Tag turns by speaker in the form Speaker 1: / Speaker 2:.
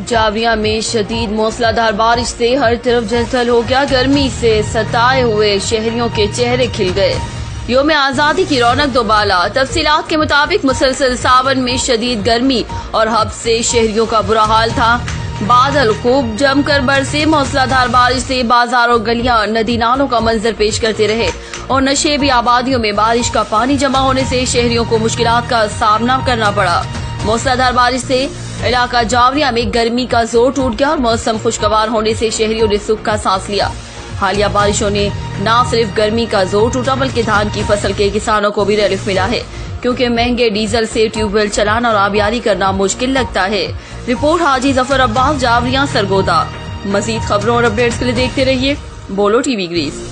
Speaker 1: जावरिया में शदीद मूसलाधार बारिश से हर तरफ जलथल हो गया। गर्मी से सताए हुए शहरियों के चेहरे खिल गए। योम आजादी की रौनक दोबाला। तफसीलात के मुताबिक मुसलसल सावन में शदीद गर्मी और हब से शहरियों का बुरा हाल था। बादल खूब जमकर बरसे। मूसलाधार बारिश से बाजार और गलियां नदी नालों का मंजर पेश करते रहे और नशेबी आबादियों में बारिश का पानी जमा होने से शहरियों को मुश्किलात का सामना करना पड़ा। मूसलाधार बारिश से इलाका जावरिया में गर्मी का जोर टूट गया और मौसम खुशगवार होने से शहरियों ने सुख का सांस लिया। हालिया बारिशों ने न सिर्फ गर्मी का जोर टूटा बल्कि धान की फसल के किसानों को भी रिलीफ मिला है, क्योंकि महंगे डीजल से ट्यूबवेल चलाना और आबियारी करना मुश्किल लगता है। रिपोर्ट हाजी जफर अब्बास, जावरिया सरगोदा। मजीद खबरों और अपडेट्स के लिए देखते रहिए बोलो टीवी ग्रीस।